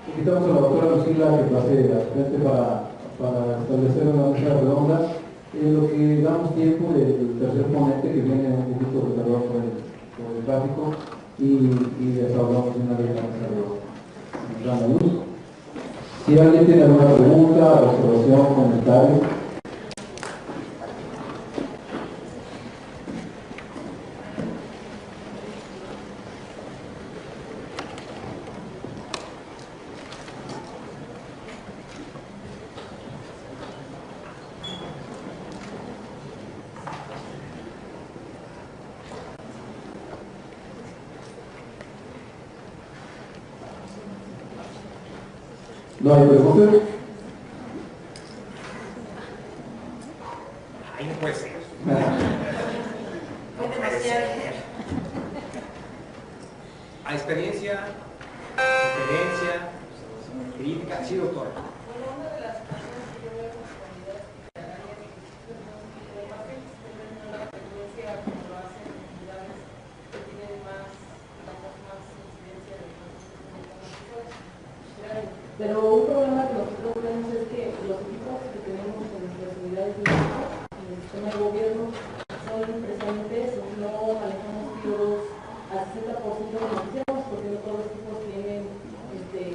Invitamos a la doctora Lucila que pase al frente para establecer una mesa redonda, en lo que damos tiempo del tercer ponente que viene un poquito retardado por el tráfico y les hablamos de una vez la mesa redonda. Luz. Si alguien tiene alguna pregunta, observación, comentario. ¿No hay preguntas? Ay, no puede ser. Fue demasiado. A experiencia, crítica, sí, doctor. Bueno, una de las cosas que yo veo en la comunidad hospitalaria es que los pacientes tienen una tendencia a que lo hacen en unidades que tienen más, digamos, más incidencia de pacientes. Pero un problema que nosotros vemos es que los equipos que tenemos en nuestras unidades médicas, en el sistema de gobierno, son precisamente eso, no manejamos periodos al 60% de noticias porque no todos los equipos tienen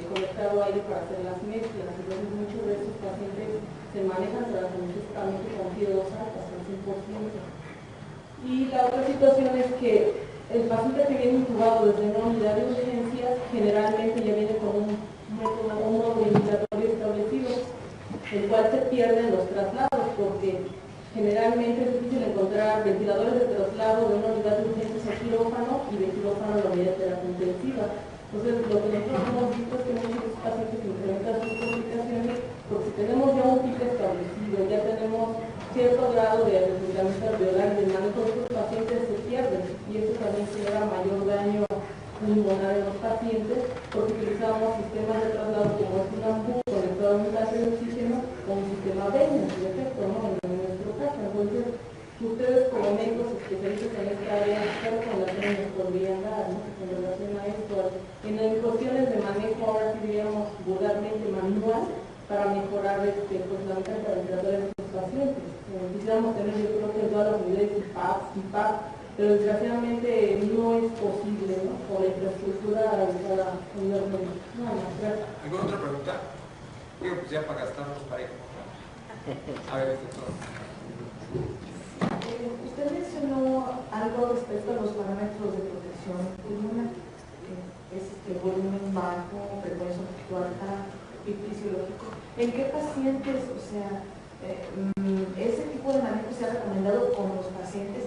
conectado aire para hacer las mezclas, entonces muchos de esos pacientes se manejan terapéuticamente con periodos altos, al 100%. Y la otra situación es que el paciente que viene intubado desde una unidad de urgencias generalmente ya viene con un método, un modo ventilatorio establecido, el cual se pierde en los traslados porque generalmente es difícil encontrar ventiladores de traslado de una unidad de urgencias a quirófano y de quirófano a la unidad de terapia intensiva. Entonces, lo que nosotros hemos visto es que muchos pacientes incrementan sus complicaciones porque si tenemos ya un kit establecido, ya tenemos cierto grado de reclutamiento alveolar y de manejo de estos pacientes se pierden y eso también genera mayor daño pulmonar en los pacientes porque utilizamos sistemas de traslado como es un AMBU conectado a un tanque de oxígeno con un sistema BENA, en efecto, ¿no? En nuestro caso. Entonces, ustedes como médicos especialistas en esta área, ¿qué recomendaciones nos podrían dar, ¿no? En relación a esto? En cuestiones de manejo, ahora sí diríamos vulgarmente manual, para mejorar pues, la mecánica ventilatoria de estos pacientes. Quisiéramos tener, yo creo que en todas las unidades CIPAP, pero desgraciadamente no es posible, ¿no? Por la infraestructura de cada unidad médica. ¿Alguna otra pregunta? Digo, pues ya para gastarnos parejo. A ver, doctor. Usted mencionó algo respecto a los parámetros de protección pulmonar, es volumen bajo, frecuencia alta y fisiológico. ¿En qué pacientes, o sea, ese tipo de manejo se ha recomendado con los pacientes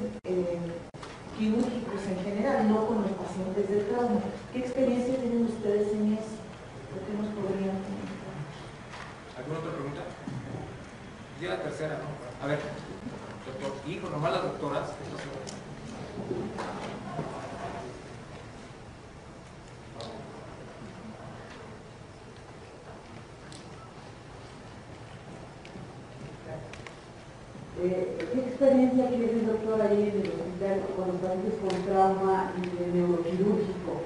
quirúrgicos en general, no con los pacientes de trauma? ¿Qué experiencia tienen ustedes en eso? ¿Qué nos podrían comentar? ¿Alguna otra pregunta? Ya la tercera, ¿no? A ver, doctor. Hijo, nomás las doctoras. ¿Qué experiencia tiene el doctor ahí en el hospital con los pacientes con trauma y de neuroquirúrgico?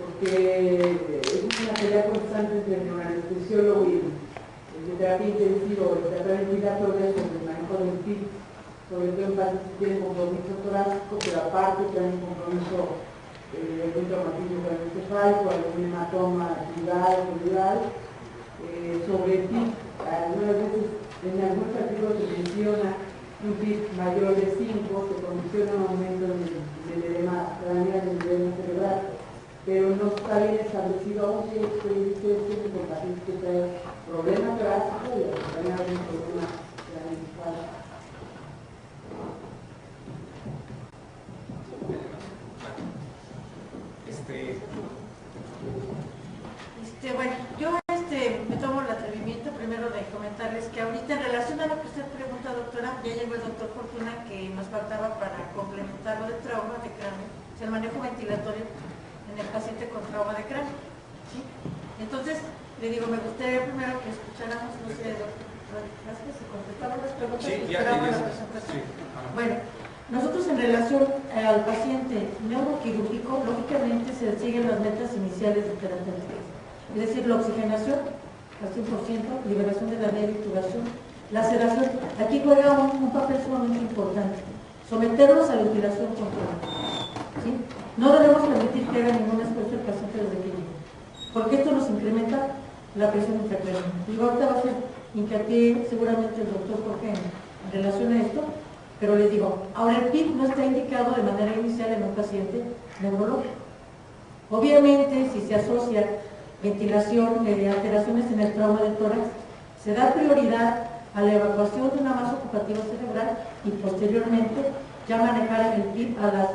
Porque es una pelea constante entre el neuroanestesiólogo y el de terapia intensiva o el de terapia ventilatoria sobre el manejo del PIC, sobre todo en pacientes que tienen compromiso torácico, pero aparte tienen compromiso de un traumatismo craneoencefálico, algún hematoma activado, cerebral, sobre el PIC. Algunas veces en algunos artículos se menciona un PIC mayor de 5 que condiciona un aumento del edema craneal, del edema cerebral, pero no está bien establecido aún si ustedes tienen con pacientes que traen problemas torácicos y también hay un problema craneoencefálico. Bueno, yo me tomo el atrevimiento primero de comentarles que ahorita en relación a lo que usted pregunta, doctora, ya llegó el doctor Fortuna, que nos faltaba para complementar lo de trauma de cráneo, el manejo ventilatorio en el paciente con trauma de cráneo, ¿sí? Entonces, le digo, me gustaría primero que escucháramos, no sé, doctor, gracias, si contestamos las preguntas y esperamos la presentación. Bueno, nosotros en relación al paciente neuroquirúrgico, lógicamente se siguen las metas iniciales de terapia. es decir, la oxigenación al 100%, liberación de la vía de intubación, la sedación. Aquí juega un papel sumamente importante, someterlos a ventilación controlada, ¿sí? No debemos permitir que haga ningún esfuerzo el paciente desde que llegue, porque esto nos incrementa la presión intracraniana. Y ahorita va a ser hincapié seguramente el doctor Jorge en relación a esto, pero les digo, ahora el PIP no está indicado de manera inicial en un paciente neurológico. Obviamente, si se asocia ventilación, alteraciones en el trauma del tórax, se da prioridad a la evacuación de una masa ocupativa cerebral y posteriormente ya manejar el PIP a las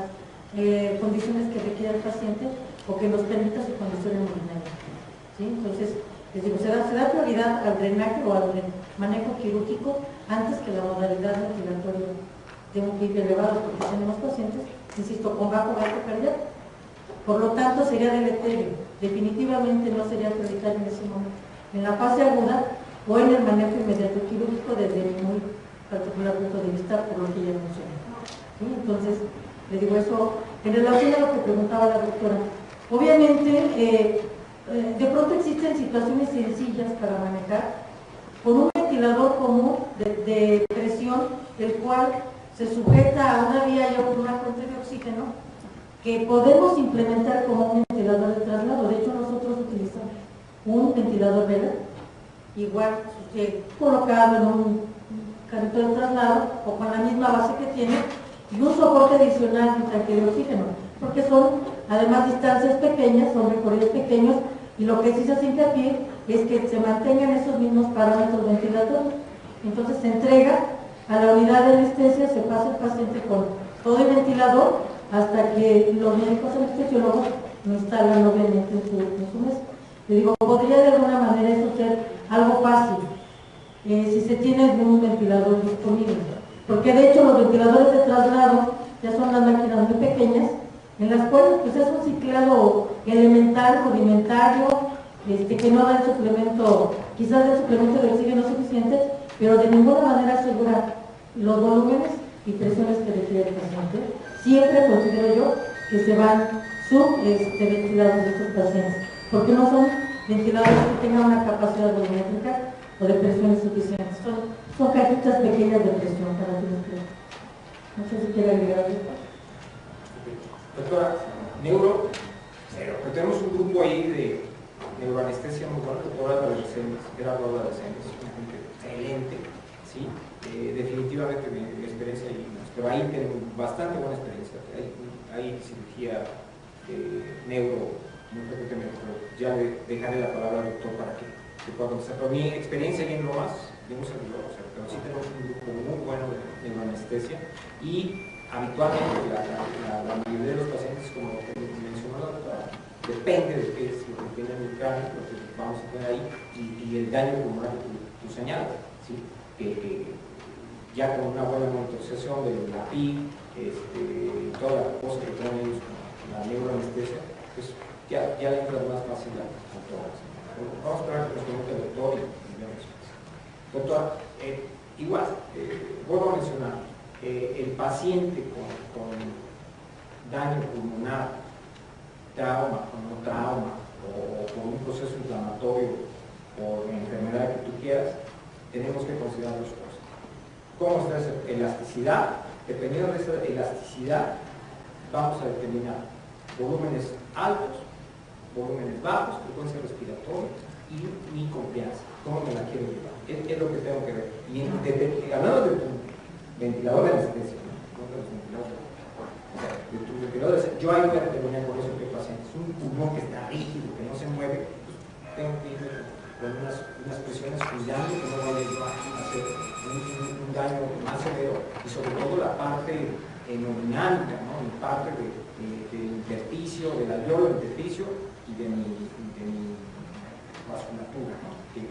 condiciones que requiere el paciente o que nos permita su condición hemodinâmica, ¿sí? Entonces, les digo, se da prioridad al drenaje o al manejo quirúrgico antes que la modalidad ventilatoria de un PIB elevado, porque tenemos pacientes, insisto, con bajo gasto cardíaco. Por lo tanto, sería deleterio. Definitivamente no sería prioritario en ese momento. En la fase aguda o en el manejo inmediato quirúrgico desde mi muy particular punto de vista, por lo que ya mencioné, ¿sí? Entonces, les digo eso en relación a lo que preguntaba la doctora. Obviamente, de pronto existen situaciones sencillas para manejar con un ventilador común de presión, el cual se sujeta a una vía y a una fuente de oxígeno que podemos implementar como un ventilador de traslado. De hecho, nosotros utilizamos un ventilador Vela, igual colocado en un carrito de traslado o con la misma base que tiene, y un soporte adicional de tanque de oxígeno, porque son además distancias pequeñas, son recorridos pequeños, y lo que sí se hace hincapié es que se mantengan esos mismos parámetros ventilatorios. Entonces se entrega a la unidad de anestesia, se pasa el paciente con todo el ventilador hasta que los médicos anestesiólogos lo instalan obviamente en su mesa. Le digo, podría de alguna manera eso ser algo fácil si se tiene un ventilador disponible, porque de hecho los ventiladores de traslado ya son las máquinas muy pequeñas, en las cuales pues es un ciclado elemental, rudimentario, que no da el suplemento, quizás el suplemento de oxígeno suficiente, pero de ninguna manera asegura los volúmenes y presiones que requiere el paciente. Siempre considero yo que se van subventilados de estos pacientes, porque no son ventiladores que tengan una capacidad volumétrica o de presiones suficientes, son cajitas pequeñas de presión para que nos crean. No sé si quiere agregar algo. Doctora, neuro, cero. Pero tenemos un grupo ahí de neuroanestesia muy bueno, doctora Gerardo Adolescentes, una gente excelente, ¿sí? Definitivamente mi experiencia ahí, pero ahí tenemos bastante buena experiencia. Hay cirugía neuro muy frecuentemente, pero ya le dejaré la palabra al doctor para que pueda contestar. Pero mi experiencia ahí en Lomas, de un servidor, o sea, pero sí tenemos un grupo muy bueno de neuroanestesia y habitualmente la mayoría de los pacientes, como mencionó la doctora, depende de qué es lo que tiene en el cráneo, lo que vamos a tener ahí, y el daño pulmonar que tú señalas, ¿sí? Que ya con una buena monitorización de la PI, toda la cosa que traen ellos con la neuroanestesia, pues ya le entra más fácil a todas. Vamos a esperar que nos comente el doctor y veamos. Doctor, igual, vuelvo a mencionar, el paciente con daño pulmonar, trauma, con un trauma, o con un proceso inflamatorio, o enfermedad que tú quieras, tenemos que considerar dos cosas. ¿Cómo está esa elasticidad? Dependiendo de esa elasticidad, vamos a determinar volúmenes altos, volúmenes bajos, frecuencia respiratoria y mi confianza. ¿Cómo me la quiero llevar? Es lo que tengo que ver. Y hablando de tu ventilador de anestesia, no de los ventiladores, o sea, de tus ventiladores, yo ahí voy a determinar por eso que el paciente es un pulmón que está rígido, que no se mueve, pues tengo que ir con unas presiones cuidando que no vaya a hacer un daño más severo, y sobre todo la parte hemodinámica, ¿no? Mi parte del intersticio, del alveolo intersticio y de mi vasculatura, ¿no? Que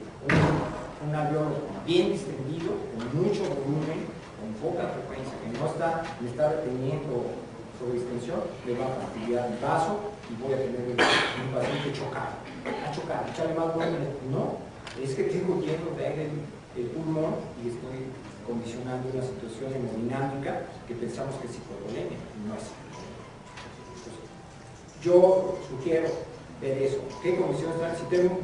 un alveolo bien distendido, con mucho volumen, con poca frecuencia, que no está reteniendo sobre distensión, le va a fastidiar el vaso y voy a tener un paciente chocado. A chocar, echarle más volumen. No, es que tengo lleno de aire el pulmón y estoy condicionando una situación hemodinámica que pensamos que es hipovolemia, no es. Entonces, yo sugiero ver eso. ¿Qué condiciones están? Si tengo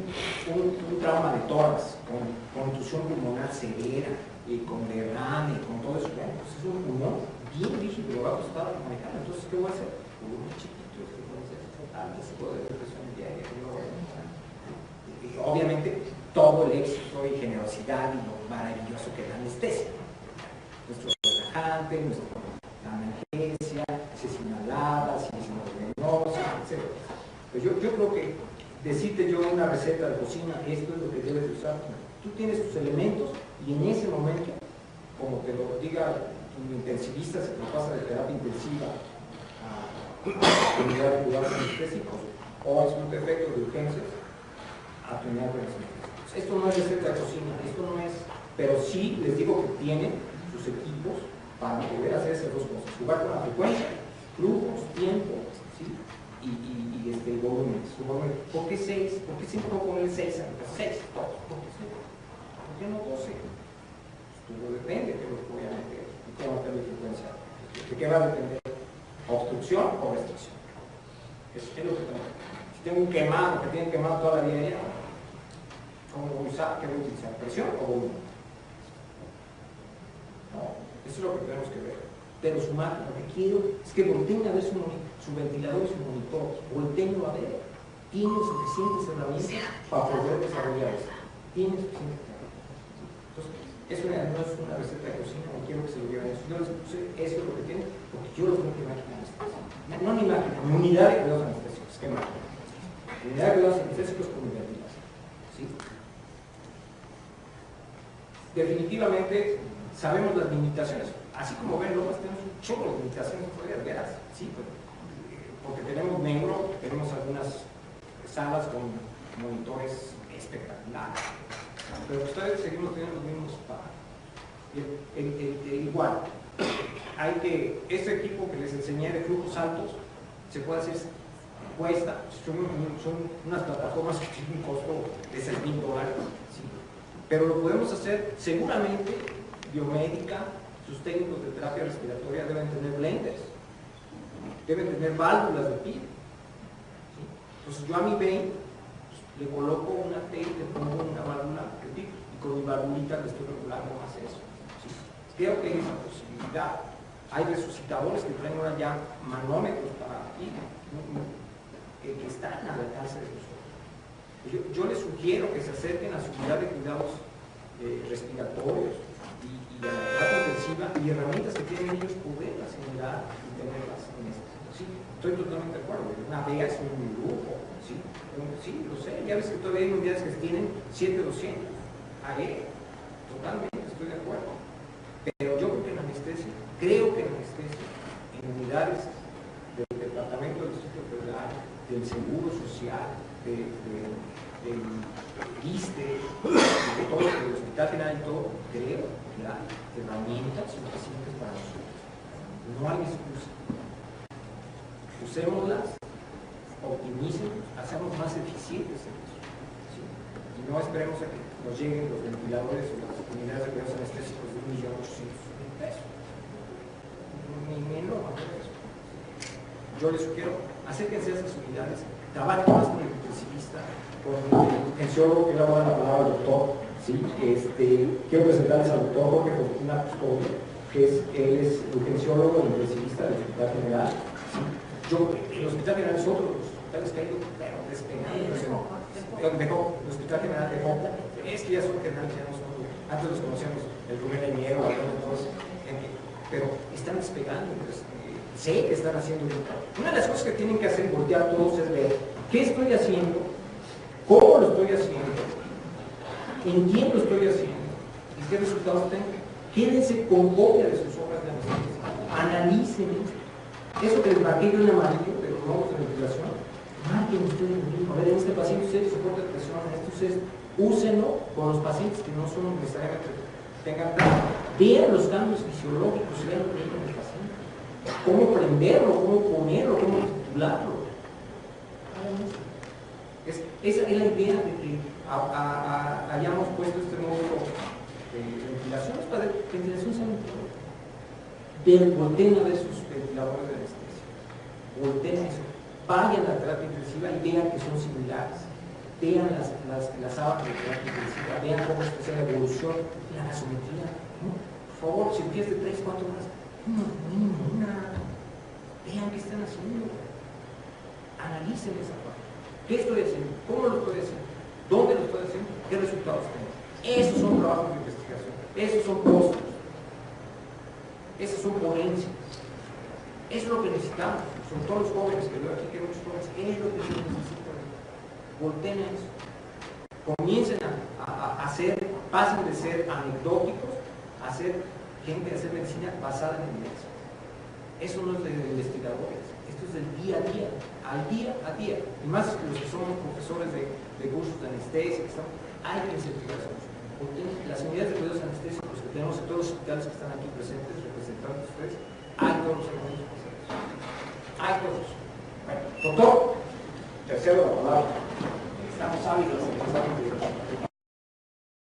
un trauma de tórax, con contusión pulmonar severa, y con derrame, y con todo eso, bueno, pues es un pulmón bien rígido, lo va a costar manejar. Entonces, ¿qué voy a hacer? Pulmones chiquitos, que pueden ser totales, se puede ver presión diaria, y obviamente todo el éxito y generosidad y lo maravilloso que es la anestesia. Nuestro relajante, nuestra analgesia, si es inhalada, si es intravenosa, etc. Pero yo creo que decirte yo una receta de cocina, esto es lo que debes de usar. Tú tienes tus elementos y en ese momento, como te lo diga tu intensivista, se te pasa de terapia intensiva a unidad de cuidados anestésicos o es un defecto de urgencias a tu unidad de anestésicos. Esto no es receta de cocina, esto no es, pero sí les digo que tienen sus equipos para poder hacer esas dos cosas, jugar con la frecuencia, flujos, tiempo, ¿sí? y volumen. ¿Por qué 6? ¿Por qué siempre no poner 6 a 6? ¿Por qué no 12? Todo depende de lo que voy a meter y cómo va a tener frecuencia. ¿De qué va a depender? ¿Obstrucción o restricción? Es lo que tengo. Si tengo un quemado que tiene quemado toda la diaria, ¿cómo voy a usar? ¿Qué voy a utilizar? ¿Presión o volumen? No, eso es lo que tenemos que ver. Pero su máquina, lo que quiero es que volteen a ver su ventilador y su monitor, volteenlo a ver. Tiene suficientes herramientas para poder desarrollar eso. Tiene suficientes herramientas. Entonces, eso no es una receta de cocina, no quiero que se lo lleven eso. Yo les puse eso es lo que tienen, porque yo los tengo que imaginar. No mi máquina, mi unidad de cuidados anestésicos. ¿Qué máquina? Unidad de cuidados anestésicos con mi ventilación. ¿Sí? Definitivamente sabemos las limitaciones. Así como ven, luego tenemos un chorro de limitaciones, veras, ¿sí? Porque tenemos negro, tenemos algunas salas con monitores espectaculares, pero ustedes seguimos teniendo los mismos para. Igual, hay que, este equipo que les enseñé de flujos altos, se puede hacer, cuesta, son unas plataformas que tienen un costo de $6,000, ¿sí? Pero lo podemos hacer seguramente, biomédica, sus técnicos de terapia respiratoria deben tener blenders, deben tener válvulas de PIB. ¿Sí? Entonces yo a mi vein le coloco una T, le pongo una válvula de PIB y con mi valvulita le estoy regulando más eso. ¿Sí? Creo que hay esa posibilidad. Hay resucitadores que traen ahora ya manómetros para PIB que están al alcance de nosotros. Yo les sugiero que se acerquen a su unidad de cuidados respiratorios y a la terapia intensiva y herramientas que tienen ellos poderlas generar y tenerlas en esto. Sí, estoy totalmente de acuerdo. Una vea es un lujo, ¿sí? Sí, lo sé. Ya ves que todavía hay unidades que tienen 7200 AE. Totalmente, estoy de acuerdo. Pero yo creo que la anestesia, en unidades del Departamento del Distrito Federal, del Seguro Social, del ISSSTE, de todo, del Hospital General y todo, creo que hay herramientas suficientes para nosotros. No hay excusa. Usémoslas, optimícenlas, hacemos más eficientes en eso. ¿Sí? Y no esperemos a que nos lleguen los ventiladores o las unidades de cuidados anestésicos de $1.800.000. Ni menos. Yo les sugiero, acérquense a esas unidades, trabajen más con el intensivista, con el urgenciólogo, que le voy a dar la palabra al doctor. ¿Sí? Quiero presentarles al doctor Jorge Fortuna Custodio, que él es urgenciólogo e intensivista del Hospital General. ¿Sí? El Hospital General es otro de los hospitales que ha ido despegando. El Hospital General dejó, es que ya son generales, ya no son, antes los conocíamos, el Rubén Lemiero, pero están despegando. Sé que están haciendo bien. Una de las cosas que tienen que hacer, voltear todos, es ver qué estoy haciendo, cómo lo estoy haciendo, en quién lo estoy haciendo y qué resultados tengo. Quédense con copia de sus obras de anestesia, analicen eso que les marqué yo en amarillo de los modos de ventilación. Marquen ustedes, a ver, en este paciente ustedes soportan presión, en este ustedes úsenlo con los pacientes que no son necesariamente tengan plan. Vean los cambios fisiológicos, vean lo que hay en el paciente. Cómo prenderlo, cómo ponerlo, cómo titularlo. Esa es la idea de que hayamos puesto este módulo de ventilación, para que ventilación sea un volteen a ver sus ventiladores de anestesia, volteen eso, vayan a la terapia intensiva y vean que son similares. Vean las sábanas de terapia intensiva, vean cómo está haciendo la evolución de la gasometría. ¿No? Por favor, cirugías de 3, 4 horas, ninguna. Vean qué están haciendo. Analicen esa parte. ¿Qué estoy haciendo? ¿Cómo lo estoy haciendo? ¿Dónde lo estoy haciendo? ¿Qué resultados tengo? Esos son trabajos de investigación. Esos son postos. Esas son ponencias. Eso es lo que necesitamos. Sobre todo los jóvenes que veo aquí, que hay muchos jóvenes, es lo que se necesita. Volteen a eso. Comiencen a hacer, pasen de ser anecdóticos a ser gente, a hacer medicina basada en evidencia. Eso no es de investigadores, esto es del día a día, al día a día. Y más los que somos profesores de cursos de anestesia, hay que incentivar eso. Las unidades de cuidados anestésicos que tenemos en todos los hospitales que están aquí presentes, representantes de ustedes, hay todos los elementos necesarios. Hay todos. Bueno, doctor, tercero la palabra. Estamos ávidos en el examen de